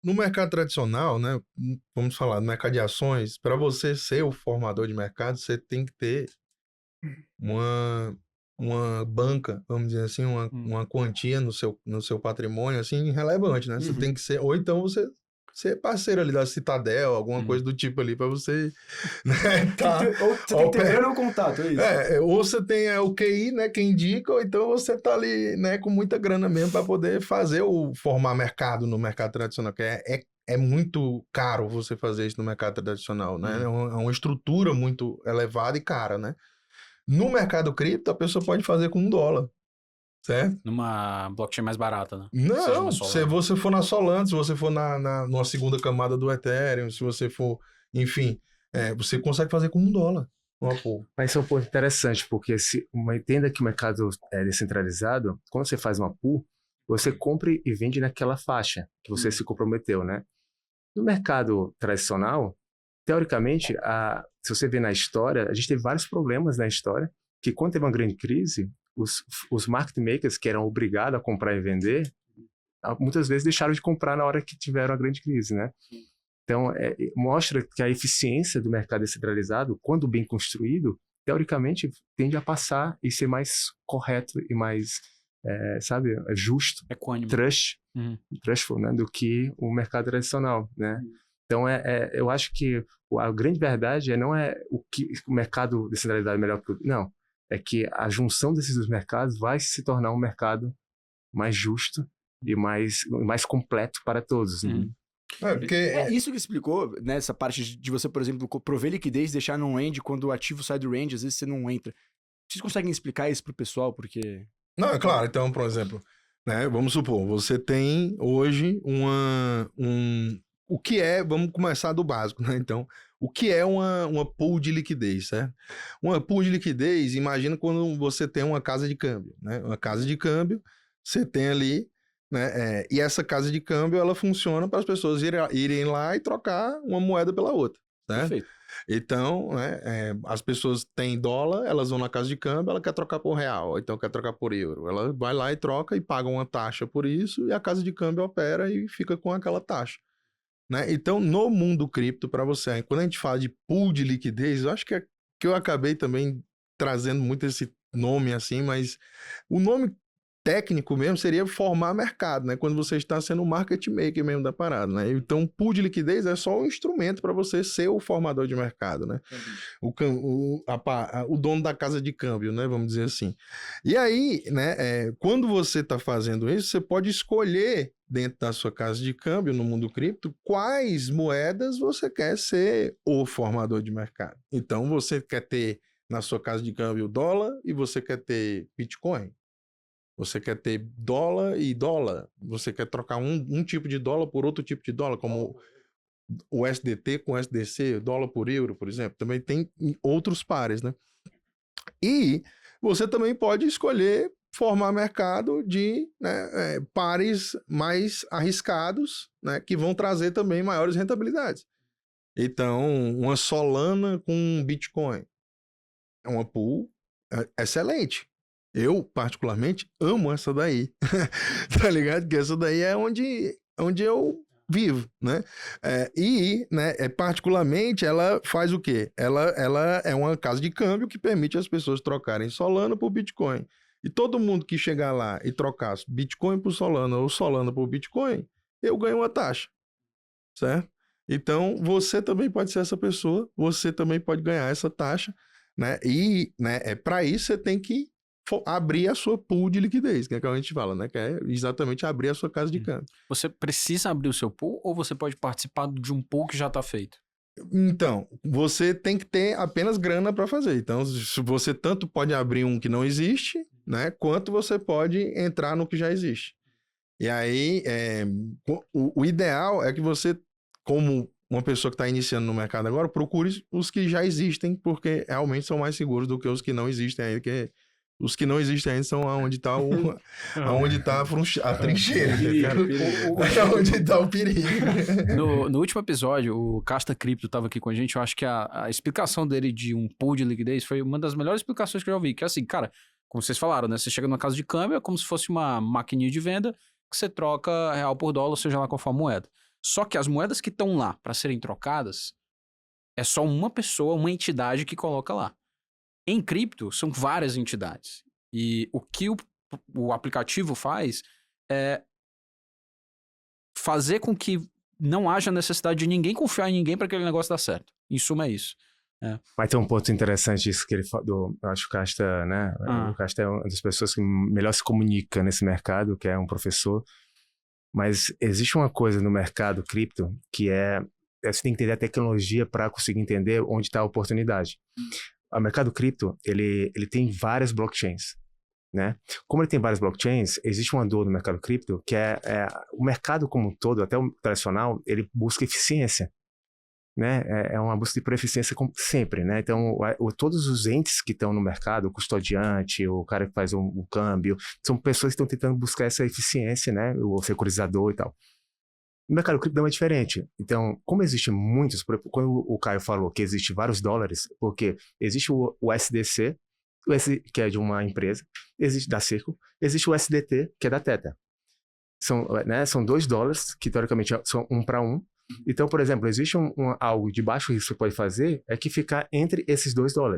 no mercado tradicional, né? Vamos falar, no mercado de ações, para você ser o formador de mercado, você tem que ter uma, uma banca, vamos dizer assim, uma quantia no seu patrimônio, assim, relevante, né? Você tem que ser, ou então você ser parceiro ali da Citadel, alguma coisa do tipo ali, para você, né, Ou você tem que ter grana ou contato, é isso? ou você tem o QI, né, que indica, ou então você tá ali, né, com muita grana mesmo para poder formar mercado no mercado tradicional, que é muito caro você fazer isso no mercado tradicional, né? É uma estrutura muito elevada e cara, né? No mercado cripto, a pessoa pode fazer com $1, certo? Numa blockchain mais barata, né? Seja Não, uma se Solana. você for na Solana, se você for numa segunda camada do Ethereum, se você for, enfim, você consegue fazer com $1. Mas isso é um ponto interessante, porque entenda que o mercado é descentralizado, quando você faz uma pool, você compra e vende naquela faixa que você se comprometeu, né? No mercado tradicional, teoricamente, se você vê na história, a gente teve vários problemas na história, que quando teve uma grande crise, os market makers que eram obrigados a comprar e vender, muitas vezes deixaram de comprar na hora que tiveram a grande crise, né? Então, mostra que a eficiência do mercado descentralizado, quando bem construído, teoricamente, tende a passar e ser mais correto e mais, sabe, justo, Equânime. trustful, né, do que o mercado tradicional, né? Então, eu acho que a grande verdade não é o mercado descentralizado é melhor que não, é que a junção desses dois mercados vai se tornar um mercado mais justo e mais completo para todos, né? Isso que explicou, né, essa parte de você, por exemplo, prover liquidez, deixar num range, quando o ativo sai do range, às vezes você não entra. Vocês conseguem explicar isso pro pessoal? Porque... Não, é claro. Então, por exemplo, né, vamos supor, você tem hoje o que vamos começar do básico, né? Então, o que é uma pool de liquidez, certo? Uma pool de liquidez, imagina quando você tem uma casa de câmbio, né? Uma casa de câmbio, você tem ali, né? E essa casa de câmbio, ela funciona para as pessoas irem lá e trocar uma moeda pela outra, certo? Perfeito. Então, né, as pessoas têm dólar, elas vão na casa de câmbio, ela quer trocar por real, então quer trocar por euro. Ela vai lá e troca e paga uma taxa por isso, e a casa de câmbio opera e fica com aquela taxa, né? Então, no mundo cripto, para você, quando a gente fala de pool de liquidez, eu acho que eu acabei também trazendo muito esse nome assim, mas o nome técnico mesmo seria formar mercado, né? Quando você está sendo o market maker mesmo da parada, né? Então, pool de liquidez é só um instrumento para você ser o formador de mercado, né? O dono da casa de câmbio, né? Vamos dizer assim. E aí, né? Quando você está fazendo isso, você pode escolher dentro da sua casa de câmbio no mundo cripto quais moedas você quer ser o formador de mercado. Então, você quer ter na sua casa de câmbio dólar e você quer ter Bitcoin. Você quer ter dólar e dólar. Você quer trocar um tipo de dólar por outro tipo de dólar, como o SDT com SDC, dólar por euro, por exemplo. Também tem outros pares, né? E você também pode escolher formar mercado de, né, pares mais arriscados, né, que vão trazer também maiores rentabilidades. Então, uma Solana com Bitcoin é uma pool excelente. Eu, particularmente, amo essa daí. Tá ligado? Que essa daí é onde eu vivo, né? Né, particularmente, ela faz o quê? Ela é uma casa de câmbio que permite as pessoas trocarem Solana por Bitcoin. E todo mundo que chegar lá e trocar Bitcoin por Solana ou Solana por Bitcoin, eu ganho uma taxa, certo? Então, você também pode ser essa pessoa, você também pode ganhar essa taxa, né? E, né, para isso você tem que abrir a sua pool de liquidez, que é o que a gente fala, né? Que é exatamente abrir a sua casa de câmbio. Você precisa abrir o seu pool ou você pode participar de um pool que já está feito? Então, você tem que ter apenas grana para fazer. Então, você tanto pode abrir um que não existe, né? Quanto você pode entrar no que já existe. E aí, o ideal é que você, como uma pessoa que está iniciando no mercado agora, procure os que já existem, porque realmente são mais seguros do que os que não existem ainda, que os que não existem ainda são onde está a trincheira. Onde está o perigo. No último episódio, o Casta Cripto estava aqui com a gente. Eu acho que a explicação dele de um pool de liquidez foi uma das melhores explicações que eu já ouvi. Que é assim, cara, como vocês falaram, né? Você chega numa casa de câmbio, é como se fosse uma maquininha de venda que você troca real por dólar, seja lá qual for a moeda. Só que as moedas que estão lá para serem trocadas é só uma pessoa, uma entidade que coloca lá. Em cripto, são várias entidades. E o que o aplicativo faz é fazer com que não haja necessidade de ninguém confiar em ninguém para aquele negócio dar certo. Em suma, é isso. Mas tem um ponto interessante isso que ele falou. Eu acho que o Casta, né? O Casta é uma das pessoas que melhor se comunica nesse mercado, que é um professor. Mas existe uma coisa no mercado cripto que você tem que entender a tecnologia para conseguir entender onde está a oportunidade. O mercado cripto, ele tem várias blockchains, né? Como ele tem várias blockchains, existe uma dor no mercado cripto que o mercado como um todo, até o tradicional, ele busca eficiência, né? É uma busca por eficiência sempre, né? Então, todos os entes que estão no mercado, o custodiante, o cara que faz o câmbio, são pessoas que estão tentando buscar essa eficiência, né? O securizador e tal. No mercado cripto não é diferente. Então, como existem muitos, quando o Caio falou que existe vários dólares, porque existe o SDC, que é de uma empresa, existe da Circle, existe o SDT, que é da Tether. São $2, que teoricamente são 1 para 1. Então, por exemplo, existe algo de baixo risco que você pode fazer, é que ficar entre esses $2.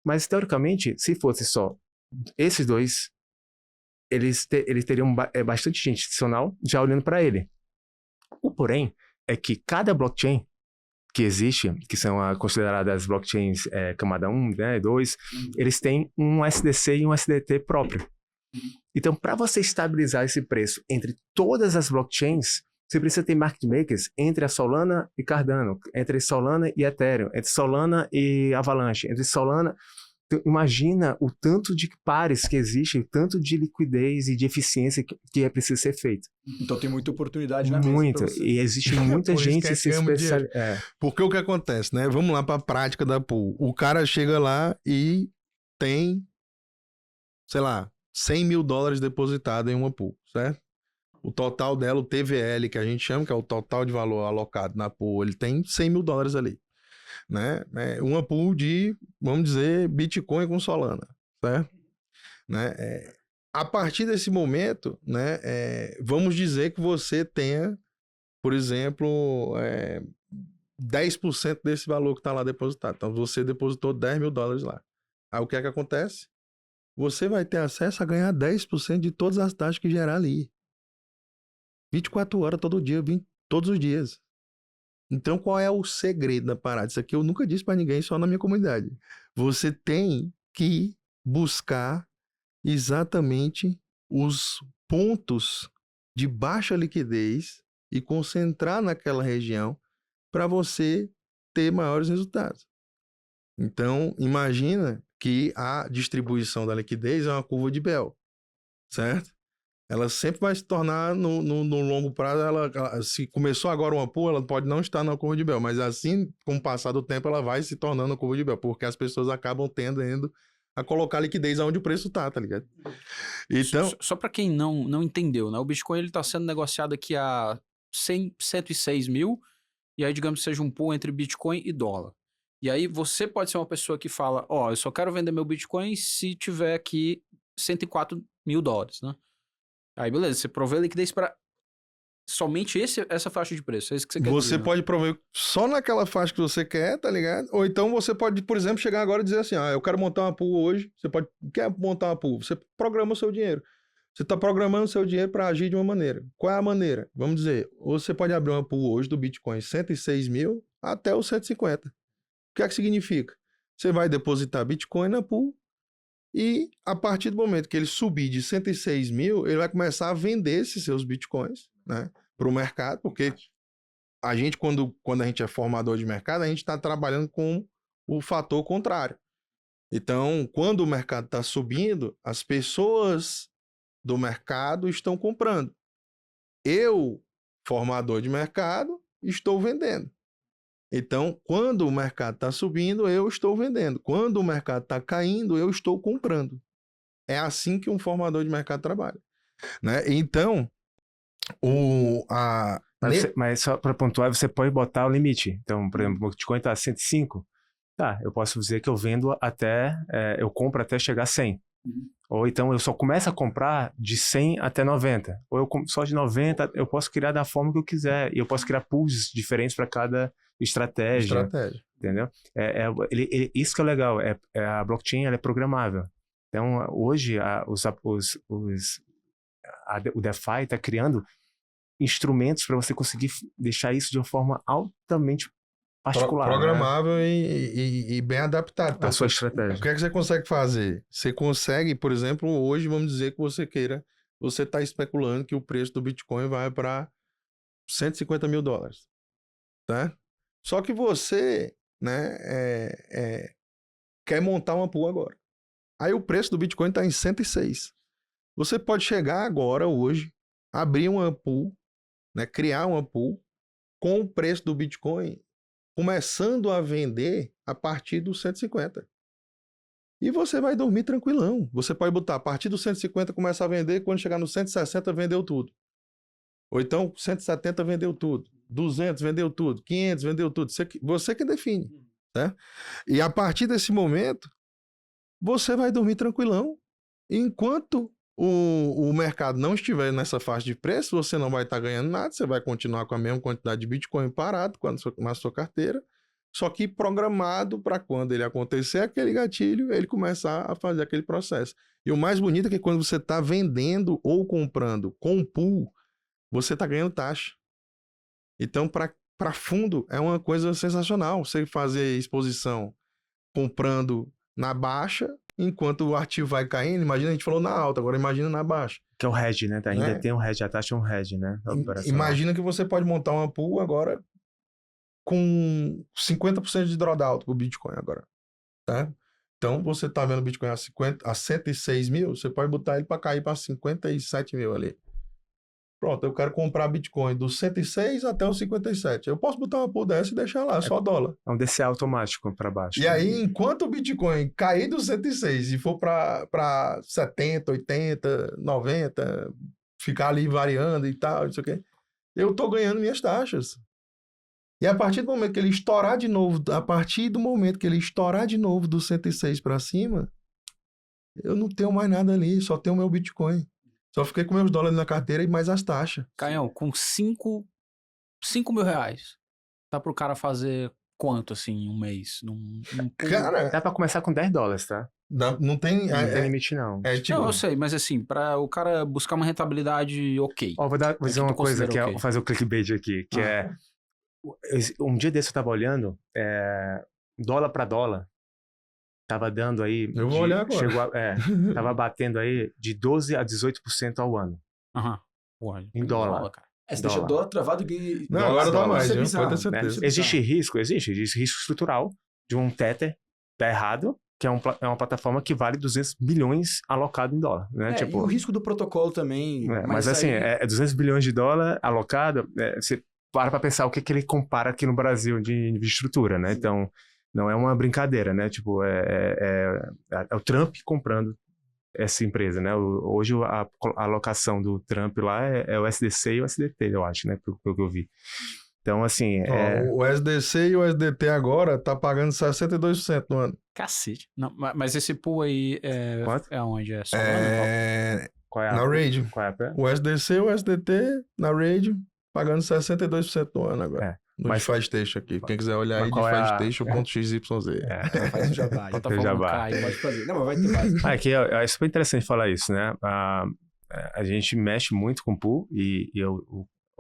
Mas, teoricamente, se fosse só esses dois, eles teriam bastante gente institucional já olhando para ele. O porém é que cada blockchain que existe, que são consideradas blockchains camada 1, né, 2, eles têm um SDC e um SDT próprio. Então, para você estabilizar esse preço entre todas as blockchains, você precisa ter market makers entre a Solana e Cardano, entre Solana e Ethereum, entre Solana e Avalanche, entre Solana... Então, imagina o tanto de pares que existe, o tanto de liquidez e de eficiência que é preciso ser feito. Então tem muita oportunidade na mesa. Muito. E existe muita gente se especializando. Porque o que acontece, né? Vamos lá para a prática da pool. O cara chega lá e tem, sei lá, $100 mil depositado em uma pool, certo? O total dela, o TVL, que a gente chama, que é o total de valor alocado na pool, ele tem $100 mil ali. Né? Uma pool de, vamos dizer, Bitcoin com Solana, certo? Né? A partir desse momento, né, vamos dizer que você tenha, por exemplo, 10% desse valor que está lá depositado. Então, você depositou $10 mil lá. Aí, o que é que acontece? Você vai ter acesso a ganhar 10% de todas as taxas que gerar ali. 24 horas todo dia, todos os dias. Então, qual é o segredo da parada? Isso aqui eu nunca disse para ninguém, só na minha comunidade. Você tem que buscar exatamente os pontos de baixa liquidez e concentrar naquela região para você ter maiores resultados. Então, imagina que a distribuição da liquidez é uma curva de Bell, certo? Ela sempre vai se tornar, no longo prazo, se começou agora uma pool, ela pode não estar na curva de Bell, mas assim, com o passar do tempo, ela vai se tornando a curva de Bell, porque as pessoas acabam tendendo a colocar liquidez onde o preço tá ligado? Então... Só para quem não entendeu, né? O Bitcoin, ele tá sendo negociado aqui a 106 mil, e aí, digamos, seja um pool entre Bitcoin e dólar. E aí, você pode ser uma pessoa que fala, eu só quero vender meu Bitcoin se tiver aqui $104 mil, né? Aí, beleza, você provê a liquidez para somente essa faixa de preço. É isso que você quer dizer. Você pode prover só naquela faixa que você quer, tá ligado? Ou então você pode, por exemplo, chegar agora e dizer assim, eu quero montar uma pool hoje. Você quer montar uma pool? Você programa o seu dinheiro. Você está programando o seu dinheiro para agir de uma maneira. Qual é a maneira? Vamos dizer, você pode abrir uma pool hoje do Bitcoin 106 mil até os 150. O que é que significa? Você vai depositar Bitcoin na pool, e a partir do momento que ele subir de 106 mil, ele vai começar a vender esses seus bitcoins, né, para o mercado, porque a gente, quando a gente é formador de mercado, a gente está trabalhando com o fator contrário. Então, quando o mercado está subindo, as pessoas do mercado estão comprando. Eu, formador de mercado, estou vendendo. Então, quando o mercado está subindo, eu estou vendendo. Quando o mercado está caindo, eu estou comprando. É assim que um formador de mercado trabalha, né? Então, Mas só para pontuar, você pode botar o limite. Então, por exemplo, o Bitcoin está a 105. Tá, eu posso dizer que eu vendo eu compro até chegar a 100. Ou então eu só começo a comprar de 100 até 90. Ou eu só de 90, eu posso criar da forma que eu quiser. E eu posso criar pools diferentes para cada estratégia. Entendeu? Isso que é legal. A blockchain ela é programável. Então, hoje, o DeFi está criando instrumentos para você conseguir deixar isso de uma forma altamente particular. Programável, né? e bem adaptado. A sua estratégia. O que é que você consegue fazer? Você consegue, por exemplo, hoje, vamos dizer que você está especulando que o preço do Bitcoin vai para $150 mil, tá? Só que você, né, quer montar uma pool agora. Aí o preço do Bitcoin está em 106. Você pode chegar agora, hoje, abrir uma pool, né, criar uma pool com o preço do Bitcoin começando a vender a partir dos 150. E você vai dormir tranquilão. Você pode botar a partir dos 150, começar a vender, quando chegar no 160, vendeu tudo. Ou então, 170 vendeu tudo. 200 vendeu tudo. 500 vendeu tudo. Você que define. Né? E a partir desse momento, você vai dormir tranquilão. Enquanto o mercado não estiver nessa faixa de preço, você não vai estar ganhando nada, você vai continuar com a mesma quantidade de Bitcoin parado na sua carteira, só que programado para quando ele acontecer aquele gatilho, ele começar a fazer aquele processo. E o mais bonito é que quando você está vendendo ou comprando com pool, você está ganhando taxa. Então, para fundo, é uma coisa sensacional você fazer exposição comprando na baixa, enquanto o ativo vai caindo. Imagina, a gente falou na alta, agora imagina na baixa. Que é o hedge, né? Ainda tem um hedge, a taxa é um hedge, né? Imagina que você pode montar uma pool agora com 50% de drawdown pro Bitcoin agora, tá? Então, você tá vendo o Bitcoin a 106 mil, você pode botar ele para cair para 57 mil ali. Pronto, eu quero comprar Bitcoin dos 106 até os 57. Eu posso botar uma pool dessa e deixar lá, só dólar. É um DCA automático para baixo. E aí, enquanto o Bitcoin cair dos 106 e for para 70, 80, 90, ficar ali variando e tal, isso aqui, eu tô ganhando minhas taxas. E a partir do momento que ele estourar de novo, dos 106 para cima, eu não tenho mais nada ali, só tenho o meu Bitcoin. Só fiquei com meus dólares na carteira e mais as taxas. Caião, com 5 mil reais, dá pro cara fazer quanto, assim, em um mês? Cara, dá pra começar com $10, tá? Não tem limite, não. Tipo... Não, eu sei, mas assim, pra o cara buscar uma rentabilidade ok. Vou dizer uma coisa, que vou fazer o clickbait aqui, que é... Um dia desse eu tava olhando, dólar pra dólar, tava dando aí... Eu vou olhar agora. Tava batendo aí de 12% a 18% ao ano. Em dólar. Cara. Você deixa o dólar travado e... Não, agora dá mais, pode ter certeza. Existe risco estrutural de um Tether dar errado, que é uma plataforma que vale 200 bilhões alocado em dólar, né? E o risco do protocolo também. Mas assim, 200 bilhões de dólar alocado, você para pensar o que ele compara aqui no Brasil de estrutura, né? Sim. Então, não é uma brincadeira, né? Tipo, é o Trump comprando essa empresa, né? Hoje a alocação do Trump lá é o SDC e o SDT, eu acho, né? Pelo que eu vi. Então, assim... O SDC e o SDT agora tá pagando 62% no ano. Cacete. Não, mas esse pool aí é onde? É só qual é a na Raid. Qual é a o SDC e o SDT na Raid pagando 62% no ano agora. No DeFi Station aqui. Quem quiser olhar aí, DeFiStation.xyz. Faz o jabá. Pode fazer. Não, mas vai ter mais. Aqui é super interessante falar isso, né? A gente mexe muito com pool e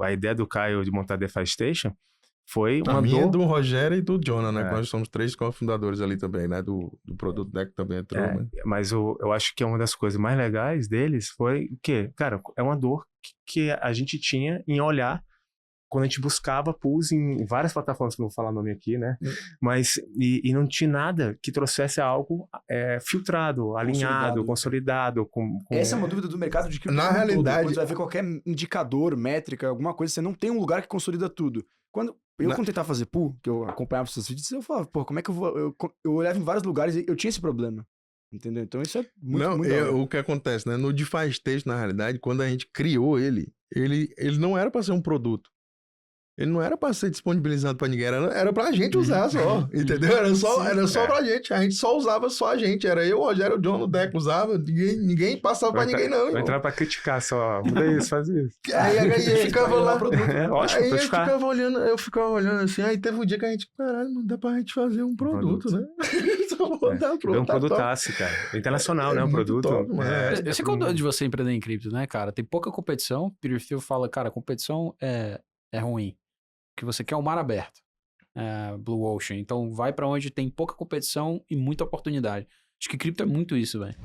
a ideia do Caio de montar DeFi Station foi uma minha, do Rogério e do Jonah, né? Nós somos 3 cofundadores ali também, né? Do produto Deck também entrou, né? Mas eu acho que uma das coisas mais legais deles foi o quê? Cara, é uma dor que a gente tinha em olhar quando a gente buscava pools em várias plataformas, que eu não vou falar o nome aqui, né? Mas, e não tinha nada que trouxesse algo filtrado, alinhado, consolidado. Essa é uma dúvida do mercado de cripto. Na realidade... Quando você vai ver qualquer indicador, métrica, alguma coisa, você não tem um lugar que consolida tudo. Quando tentava fazer pool, que eu acompanhava seus vídeos, eu falava, pô, como é que eu vou... Eu olhava em vários lugares e eu tinha esse problema. Entendeu? Então isso é muito o que acontece, né? No DeFi Station, na realidade, quando a gente criou ele não era para ser um produto. Ele não era pra ser disponibilizado pra ninguém, era pra gente usar só, entendeu? Era só pra gente, a gente só usava só a gente, era eu, o Rogério, o John, o Deco usava, ninguém passava pra ninguém não, Vou irmão. entrar pra criticar só, muda isso, faz isso. Aí eu ficava lá, É ótimo, aí pra ficar. eu ficava olhando assim, aí teve um dia que a gente, caralho, não dá pra gente fazer um produto, né? Só botar Virou um produtaço, cara. Internacional, né? Um muito produto. top, mano. Esse é o dano de você empreender em cripto, né, cara? Tem pouca competição. Peter Thiel fala, cara, competição é ruim. O que você quer é um mar aberto. Blue Ocean. Então vai pra onde tem pouca competição e muita oportunidade. Acho que cripto é muito isso, velho.